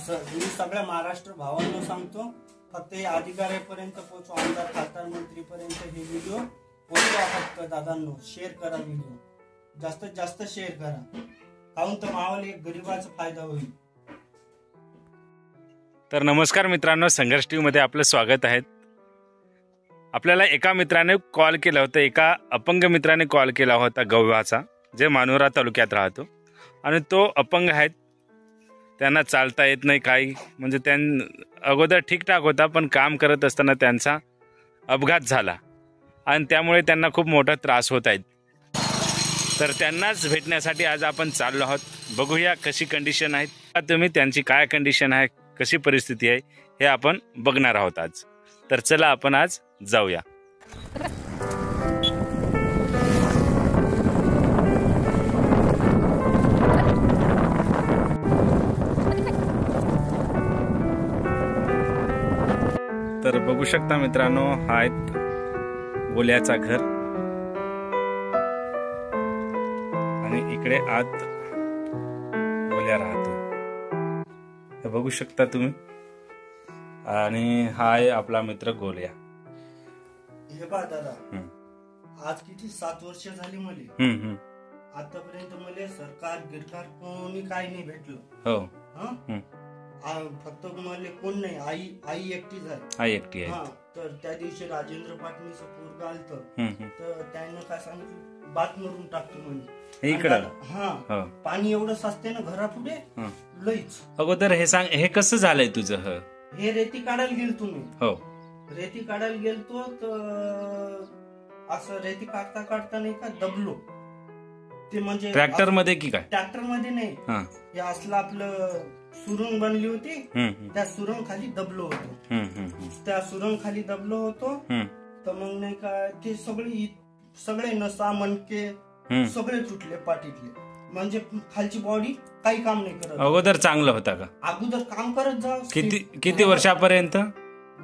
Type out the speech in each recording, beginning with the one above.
मी सगळ्या महाराष्ट्र भावांना सांगतो, फक्त हे अधिकाऱ्यापर्यंत पोहोचवा, आमदार खासदार मंत्रीपर्यंत हे व्हिडिओ पोहोचवा. फक्त दादांनो शेअर करा, व्हिडिओ जास्तीत जास्त शेअर करा, काहून तर मावाला एक गरीबाचा फायदा होईल. तर नमस्कार मित्रांनो, संघर्ष टीव्ही मध्ये आपलं स्वागत आहे. आपल्याला एका मित्राने कॉल केला होता, एका अपंग मित्राने कॉल केला होता गव्हाचा, जे मानोरा तालुक्यात राहतो आणि तो अपंग आहेत. त्यांना चालता येत नाही काही, म्हणजे अगोदर ठीकठाक होता, पण काम करत असताना त्यांचा अपघात झाला आणि त्यामुळे त्यांना खूप मोठा त्रास होत आहेत. तर त्यांनाच भेटण्यासाठी आज आपण चाललो आहोत. बघूया कशी कंडिशन आहे, तुम्ही त्यांची काय कंडिशन आहे, कशी परिस्थिती आहे हे आपण बघणार आहोत आज. तर चला आपण आज जाऊया. तर बघू शकता मित्रांनो, हा आहे गोल्याचा घर आणि इकडे आत गोल्या राहतो, हे बघू शकता तुम्ही. आणि हा आहे आपला मित्र गोल्या. हे पहा दादा, आज किती 7 वर्ष झाली मले. आतापर्यंत मला सरकार गिरकार कोणी काही नाही भेटलं. हो, फक्त मला कोण नाही, आई एकटी झाली. आई एकटी आहे. तर त्या दिवशी राजेंद्र पाटणीचं पोरग आलतं, तर त्यानं काय सांगितलं, बात मरून टाकतो म्हणजे इकडं. पाणी एवढं साचते ना घरापुढे, लईच. अगोदर हे सांग, हे कसं झालंय तुझं? हे रेती काढायला गेलतो मी. हो, रेती काढायला गेलतो, तर असं रेती काढता काढता नाही का दबलो. ते म्हणजे ट्रॅक्टर मध्ये की काय? ट्रॅक्टर मध्ये नाही, हे असलं आपलं सुरंग बनली होती, त्या सुरंग खाली दबलो होतो. त्या सुरंग खाली दबलो होतो, तर मग नाही का ते सगळे नसा मणके सगळे तुटले पाठीतले, म्हणजे खालची बॉडी काही काम नाही करत. अगोदर चांगलं होता का? अगोदर काम करत जा. किती वर्षापर्यंत?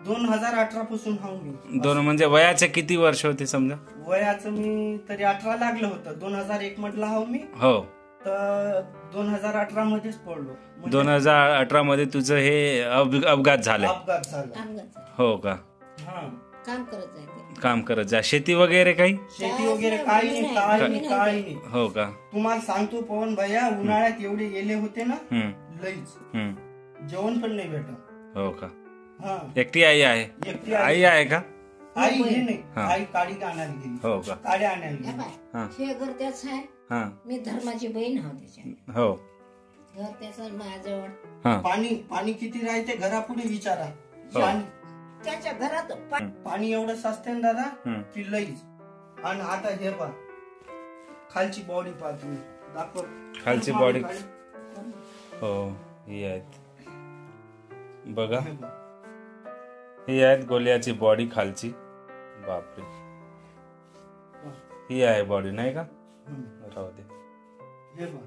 2018 पासून हाव मी. म्हणजे वयाचे किती वर्ष होते समजा? वयाचं मी तरी 18 लागलं होतं. 2001 मधला हाव मी. हो, तर 2018 मध्येच पडलो. 2018 मध्ये तुझं हे अपघात झाला? अपघात झाला. हो का? काम करत जा. शेती वगैरे काही? शेती वगैरे काही नाही. हो का? तुम्हाला सांगतो पवन भैया, उन्हाळ्यात एवढे गेले होते ना, लईच जेवण पण नाही भेटत. हो का? एकटी आई आहे? आई आहे का? आई हे नाही, आई काडी आणायला गेली. हो का? काड्या आणायला गेली. हे घर त्याच आहे, मी धर्माची बहीण आहो त्याच्या. हो, घर त्याचं माझ्याजवळ. पाणी किती राहते घरापुढे विचारा. त्याच्या घरात पाणी एवढं साचते ना दादा की लईच. आणि आता हे पहा, खालची बॉडी पहा तुम्ही, दाखव खालची बॉडी. हो, ही आहेत बघा, ही आहेत गोल्याची बॉडी खालची. बापरे, ही आहे बॉडी नाही का? राहू दे. हे पहा,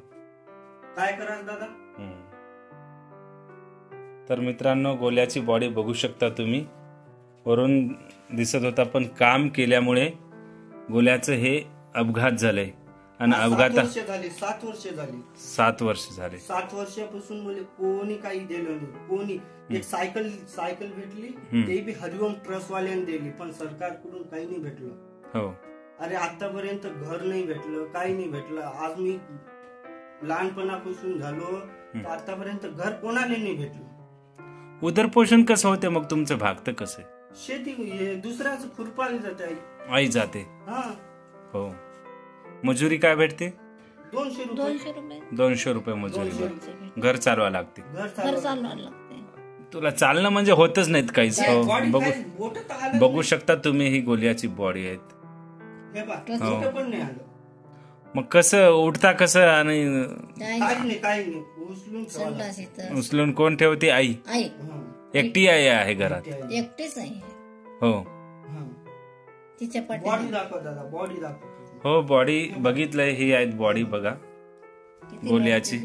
काय करायचं दादा? तर मित्रांनो, गोल्याची बॉडी बघू शकता तुम्ही. वरून दिसत होता, पण काम केल्यामुळे गोल्याचं हे अपघात झालंय. आणि अपघात 7 वर्ष झाली. 7 वर्ष झाले. 7 वर्षापासून मला कोणी काही दिलं नाही. कोणी एक सायकल भेटली, ते बी हरिओम ट्रस्ट वाल्याने दिली, पण सरकारकडून काही नाही भेटलं. हो, अरे आतापर्यंत घर नाही भेटलं, काही नाही भेटलं. आज मी लहानपणापासून झालो, तर आतापर्यंत घर कोणाला नाही भेटलं. उदरपोषण कसं होते मग तुमचं? भागतं कसं? शेती दुसऱ्याच खुरपायला जाते. आई जाते. हो, मजुरी काय भेटते? 200 रुपये मजुरी. घर चालवा लागते. तुला चालणं म्हणजे होतच नाहीत काहीच. हो, बघू शकता तुम्ही, ही गोल्याची बॉडी आहेत. मग कसं उठता कसं? आणि उचलून कोण ठेवते? आई. एकटी आई आहे घरात? एकटीच आहे. हो, तिच्या बॉडी दाखव दादा, बॉडी दाखव. हो, बॉडी बघितलंय. ही आहेत बॉडी बघा गोल्याची.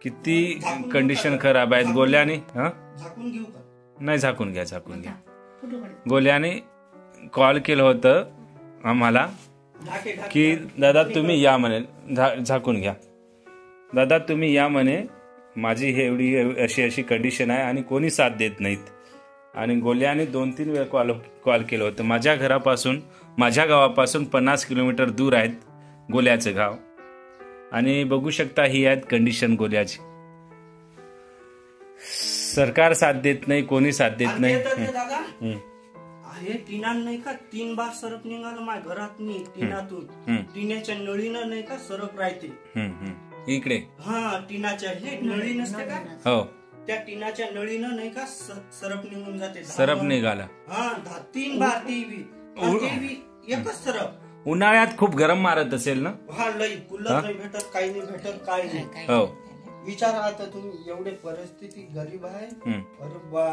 किती कंडिशन खराब आहेत गोल्याने. झाकून घेऊ का? नाही, झाकून घ्या. गोल्याने कॉल केलं होतं आम्हाला की दादा तुम्ही या म्हणे, झाकून घ्या. दादा तुम्ही या म्हणे, माझी हे एवढी अशी कंडिशन आहे आणि कोणी साथ देत नाहीत. आणि गोल्याने 2-3 वेळा कॉल केलं होतं. माझ्या घरापासून, माझ्या गावापासून 50 किलोमीटर दूर आहेत गोल्याचं गाव. आणि बघू शकता ही आहेत कंडिशन गोल्याची. सरकार साथ देत नाही, कोणी साथ देत नाही. हे टिनान नाही का 3 बार सरप निघालं माझ्या घरात. मी टिनातून टिण्याच्या नळीनं नाही का सरप राहते इकडे. हा टीनाच्या हे नळी नसते का, हो त्या टीनाच्या नळीनं नाही का सरप निघून जाते. सरप निघाला. हा 3 बार ती एकच सरप. उन्हाळ्यात खूप गरम मारत असेल ना. हा लई कूलर नाही भेटत, काही नाही भेटत, काही नाही. हो विचारा आता तुम्ही, एवढे परिस्थिती गरीब आहे. अरे बा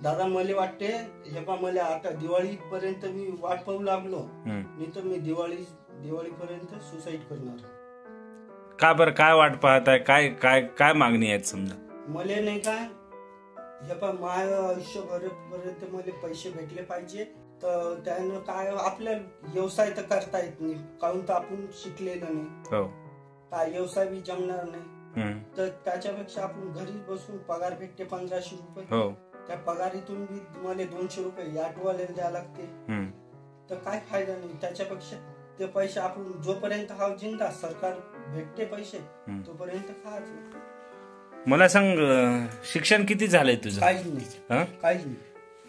दादा मला वाटते हे बा मला आता दिवाळी पर्यंत मी वाट पाहू लागलो. नाही तर मी दिवाळीपर्यंत सुसाईड करणार. का बरं, काय वाट पाहताय, काय काय काय मागणी आहेत समजा? मला नाही काय हे बा माझ्या आयुष्यभरापर्यंत मला पैसे भेटले पाहिजे. तर त्यानं काय आपल्या व्यवसाय तर करता येत नाही, काहून तर आपण शिकलेलं नाही. काय व्यवसाय बी जमणार नाही. तर त्याच्यापेक्षा आपण घरी बसून पगार भेटते 1500 रुपये. त्या पगारीतून बी तुम्हाला 200 रुपये ऑटोवाल्याला द्यावं लागते. तर काय फायदा नाही. त्याच्यापेक्षा ते पैसे आपण जोपर्यंत हा जिंदा सरकार भेटते पैसे तोपर्यंत खायचं. मला सांग, शिक्षण किती झालंय तुझं? काहीच नाही.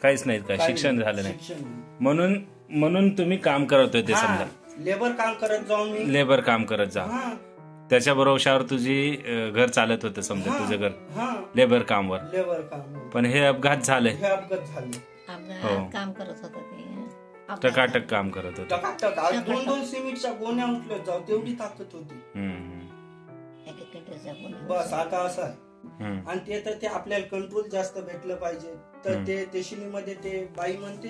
काहीच नाही का? शिक्षण झालं नाही म्हणून तुम्ही काम करत होते समजा. लेबर काम करत जाऊ मी. लेबर काम करत जा. त्याच्या भरोशावर तुझी घर चालत होतं समजा. तुझं घर लेबर कामवर. पण हे अपघात झाले. काम करत होत ते टकाटक काम करत होत. 2-2 सिमेंटच्या गोण्या उचलत जाऊ तेवढी ताकद होती. बस आता असं आहे. आणि ते तर ते आपल्याला कंट्रोल जास्त भेटलं पाहिजे. तर ते शिलीमध्ये ते बाई म्हणते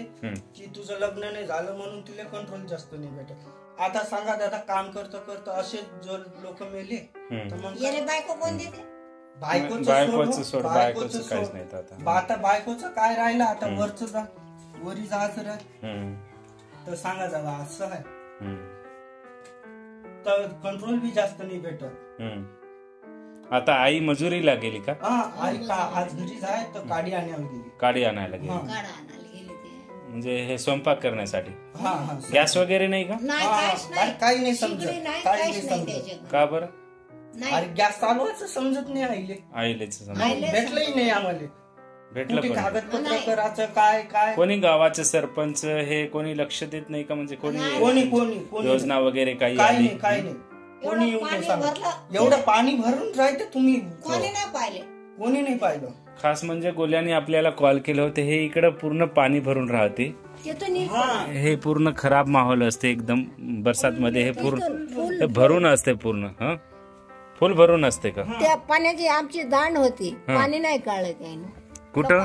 की तुझं लग्न नाही झालं म्हणून तुला कंट्रोल जास्त नाही भेटत. आता सांगा दादा, काम करता करता असे जर लोक मेले तर मग बायको कोण देते? आता बायकोचं काय राहिलं, आता वरी जायचं राह. तर सांगा दादा असं आहे. तर कंट्रोल बी जास्त नाही भेटत. आता आई मजुरीला गेली का? आई का आज घरी जाय तर काडी आणायला गेली. काडी आणायला गेली म्हणजे हे स्वयंपाक करण्यासाठी. गॅस वगैरे नाही का? काही नाही समजत. का बरं? अरे गॅस चालवायचं समजत नाही आईलेच भेटलंही नाही आम्हाला. भेटलं कागदपत्र करायचं काय काय. कोणी गावाचं सरपंच हे कोणी लक्ष देत नाही का? म्हणजे कोणी योजना वगैरे काही नाही. कोणी येऊन नाही सांगत. एवढं पाणी भरून राहते तुम्ही कोणी नाही पाहिलं. खास म्हणजे गोल्याने आपल्याला कॉल केले होते. हे इकडं पूर्ण पाणी भरून राहते. हे पूर्ण खराब माहोल असते एकदम. बरसात मध्ये हे पूर्ण भरून असते पूर्ण. फुल भरून असते का? त्या पाण्याची आमची दांड होती, पाणी नाही काढलं त्यानं. कुठं?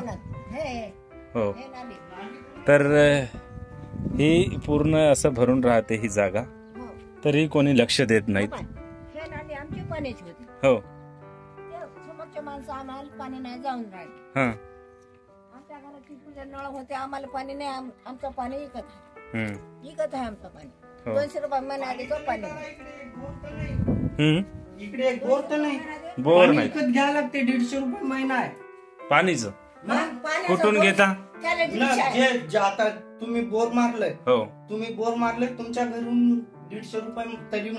हो. तर ही पूर्ण असं भरून राहते ही जागा. तरी कोणी लक्ष देत नाहीत. आमची पाण्याची होती. हो. समोरच्या माणसं आम्हाला पाणी नाही जाऊन राहिले. आमच्या घरात तुझे नळ होते, आम्हाला पाणी नाही. आमचं पाणी विकत आहे आमचं पाणी. 200 रुपये महिना आधी तो पाणी. इकडे बोर तर नाही. बोर नाही. विकत घ्यायला लागते 150 रुपये महिना आहे पाणीचं. कुठून घेता? आता तुम्ही बोर मारलंय. हो. तुम्ही बोर मारलंय तुमच्या घरून 150 रुपये. तरी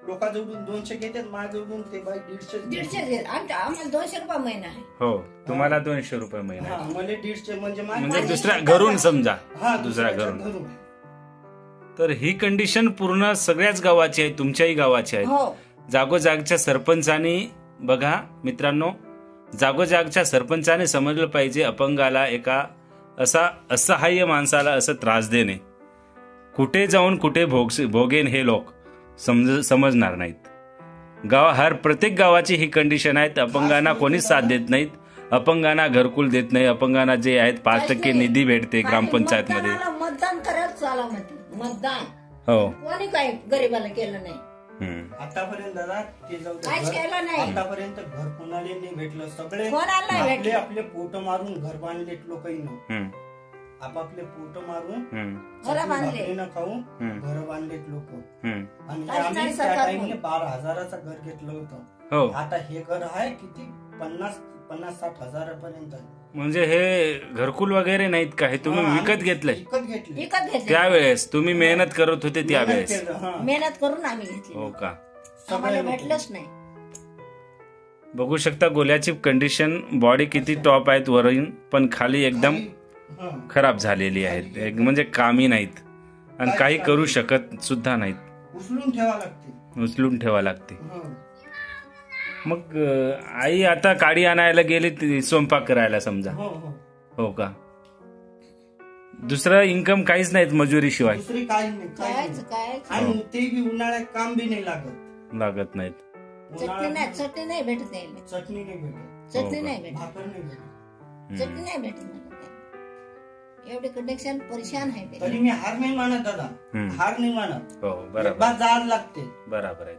लोकांजवळून 200 घेतात, माझ्याजवळून ते बाई 150 आम्हाला 200 रुपये महिना आहे. हो. तुम्हाला 200 रुपये महिना. मला 150 म्हणजे दुसऱ्या घरून समजा. दुसऱ्या घरून. तर ही कंडिशन पूर्ण सगळ्याच गावाची आहे, तुमच्याही गावाची आहे. जागोजागच्या सरपंचांनी बघा मित्रांनो, जागोजागच्या सरपंचाने समजलं पाहिजे अपंगाला, एका असा असहाय्य माणसाला असं त्रास देणे. कुठे जाऊन कुठे भोगेन हे लोक समजणार नाहीत. प्रत्येक गावाची ही कंडिशन आहे. अपंगांना कोणीच साथ देत नाहीत. अपंगांना घरकुल देत नाही. अपंगांना जे आहेत 5% निधी भेटते ग्रामपंचायत मध्ये. मतदान करायला चाला मतदान. हो. कोणी काय गरीबाला केलं नाही आतापर्यंत. दादा ते जाऊ नाही. आतापर्यंत घर कोणाला नाही भेटलं. सगळे आपले पोट मारून घर बांधले लोकांनी. आपापले पोट मारून न खाऊन घर बांधलेत लोक. आणि आम्ही त्या टाइमने 12,000चं घर घेतलं होतं. हो. आता हे घर आहे किती 50-60 हजारापर्यंत. म्हणजे हे घरकुल वगैरे नाहीत का? हे तुम्ही विकत घेतलंय? विकत घेतले. त्यावेळेस तुम्ही मेहनत करत होते त्यावेळेस? मेहनत करून आम्ही घेतली. हो का? आम्हाला भेटलंच नाही. बघू शकता गोल्याची कंडिशन, बॉडी किती टॉप आहेत वरून, पण खाली एकदम खराब झालेली आहेत, म्हणजे कामी नाहीत आणि काही करू शकत सुद्धा नाहीत. उचलून ठेवा लागते. मग आई आता काडी आणायला गेली स्वयंपाक करायला समजा, हो का? दुसरं इन्कम काहीच नाहीत मजुरीशिवाय? दुसरी काही नाही. आणि ते बी उन्हाळ्यात काम बी नाही लागत नाहीत. चटणी नाही भेटत. चटणी नाही भेटत. चटणी नाही भेटत. भाकर नाही भेटत. चटणी नाही भेटत. एवढे कंडिशन परेशान आहे. तरी मी हार नाही मानत दादा, हार नाही मानत. हो बरोबर, जायला लागते. बरोबर आहे.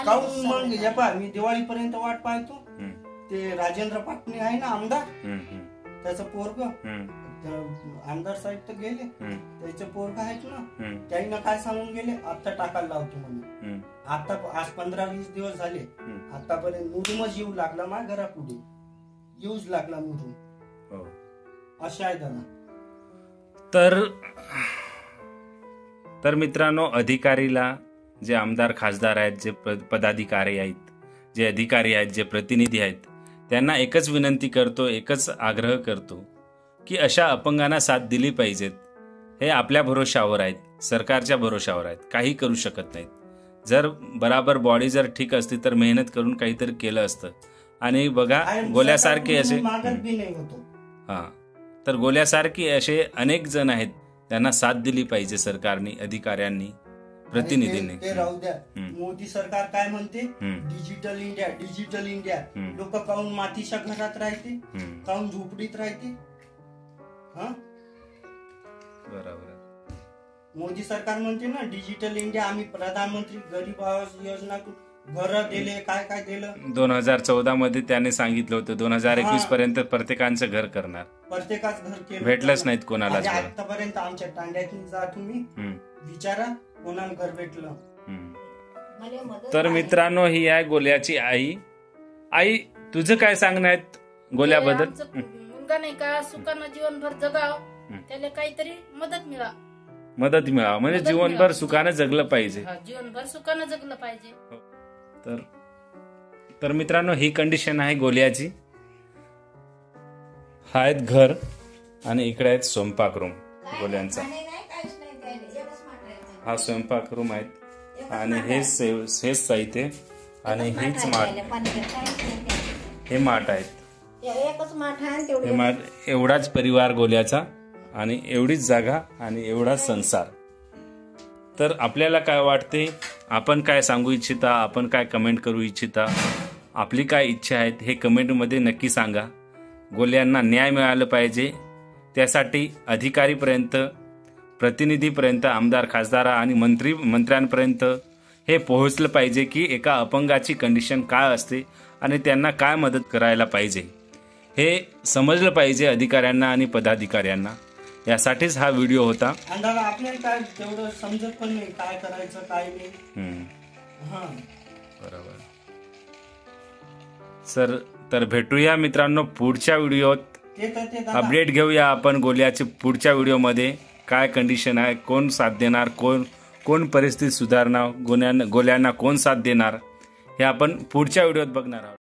काऊन मग हे पहा, मी दिवाळीपर्यंत वाट पाहतो. ते राजेंद्र पाटणे आहे ना आमदार, त्याचं पोरग, आमदार साहेब तर गेले, त्याचं पोरग आहेत ना, त्यांना काय सांगून गेले, आता टाकायला लावतो म्हणून. आता आज 15-20 दिवस झाले, आतापर्यंत मुरुमच येऊ लागला, माझ्या घरापुढे येऊच लागला मुरुम. असे आहे दादा. तर मित्रांनो, अधिकारीला, जे आमदार खासदार आहेत, जे पदाधिकारी आहेत, जे अधिकारी आहेत, जे प्रतिनिधी आहेत, त्यांना एकच विनंती करतो, एकच आग्रह करतो की अशा अपंगांना साथ दिली पाहिजेत. हे आपल्या भरोशावर आहेत, सरकारच्या भरोशावर आहेत, काही करू शकत नाहीत. जर बराबर बॉडी जर ठीक असती तर मेहनत करून काहीतरी केलं असतं. आणि बघा, गोल्यासारखे असे तर गोल्यासारखे असे अनेक जण आहेत, त्यांना साथ दिली पाहिजे सरकारने, अधिकाऱ्यांनी, प्रतिनिधींनी. ते राहू द्या, मोदी सरकार काय म्हणते, डिजिटल इंडिया, डिजिटल इंडिया. लोक काऊन मातीच्या घरात राहते, काऊन झोपडीत राहते? बरोबर. मोदी सरकार म्हणते ना डिजिटल इंडिया, आम्ही प्रधानमंत्री गरीब आवास योजना घर दिले, काय काय दिलं. 2014 मध्ये त्याने सांगितलं होतं 2021 पर्यंत प्रत्येकाचं घर करणार. प्रत्येकाच घर केलं, भेटलंच नाहीत कोणाला. आतापर्यंत आमच्या तांड्यातून जा तुम्ही, विचारा कोणाला घर भेटलं. तर मित्रांनो, ही आहे गोल्याची आई. आई, तुझं काय सांगणं आहे गोल्याबद्दल? मुलगा नाही का सुखानं जीवनभर जगाव, त्याला काहीतरी मदत मिळावं, म्हणजे जीवनभर सुखानं जगलं पाहिजे. जीवनभर सुखानं जगलं पाहिजे. तर मित्रांनो, ही कंडिशन आहे गोल्याची. हा आहेत घर आणि इकडे आहेत स्वयंपाक रूम गोल्यांचा. हा स्वयंपाक रूम आहेत आणि हेच साहित्य आणि हीच माठ, हे माठ आहेत. हे माठ, एवढाच परिवार गोल्याचा आणि एवढीच जागा आणि एवढाच संसार. तर आपल्याला काय वाटते, आपण काय सांगू इच्छिता, आपण काय कमेंट करू इच्छिता, आपली काय इच्छा आहेत हे कमेंटमध्ये नक्की सांगा. गोल्यांना न्याय मिळालं पाहिजे, त्यासाठी अधिकारीपर्यंत, प्रतिनिधीपर्यंत, आमदार खासदार आणि मंत्र्यांपर्यंत हे पोहोचलं पाहिजे की एका अपंगाची कंडिशन काय असते आणि त्यांना काय मदत करायला पाहिजे हे समजलं पाहिजे अधिकाऱ्यांना आणि पदाधिकाऱ्यांना. यासाठीच हा व्हिडिओ होता. आपल्याला काय तेवढं समजत पण नाही काय करायचं काय नाही. बरोबर सर. तर भेटूया मित्रांनो पुढच्या व्हिडिओत, अपडेट घेऊया आपण गोल्याचे पुढच्या व्हिडिओमध्ये. काय कंडिशन आहे, कोण साथ देणार, कोण परिस्थिती सुधारणार, गोल्यांना कोण साथ देणार, हे आपण पुढच्या व्हिडिओत बघणार आहोत.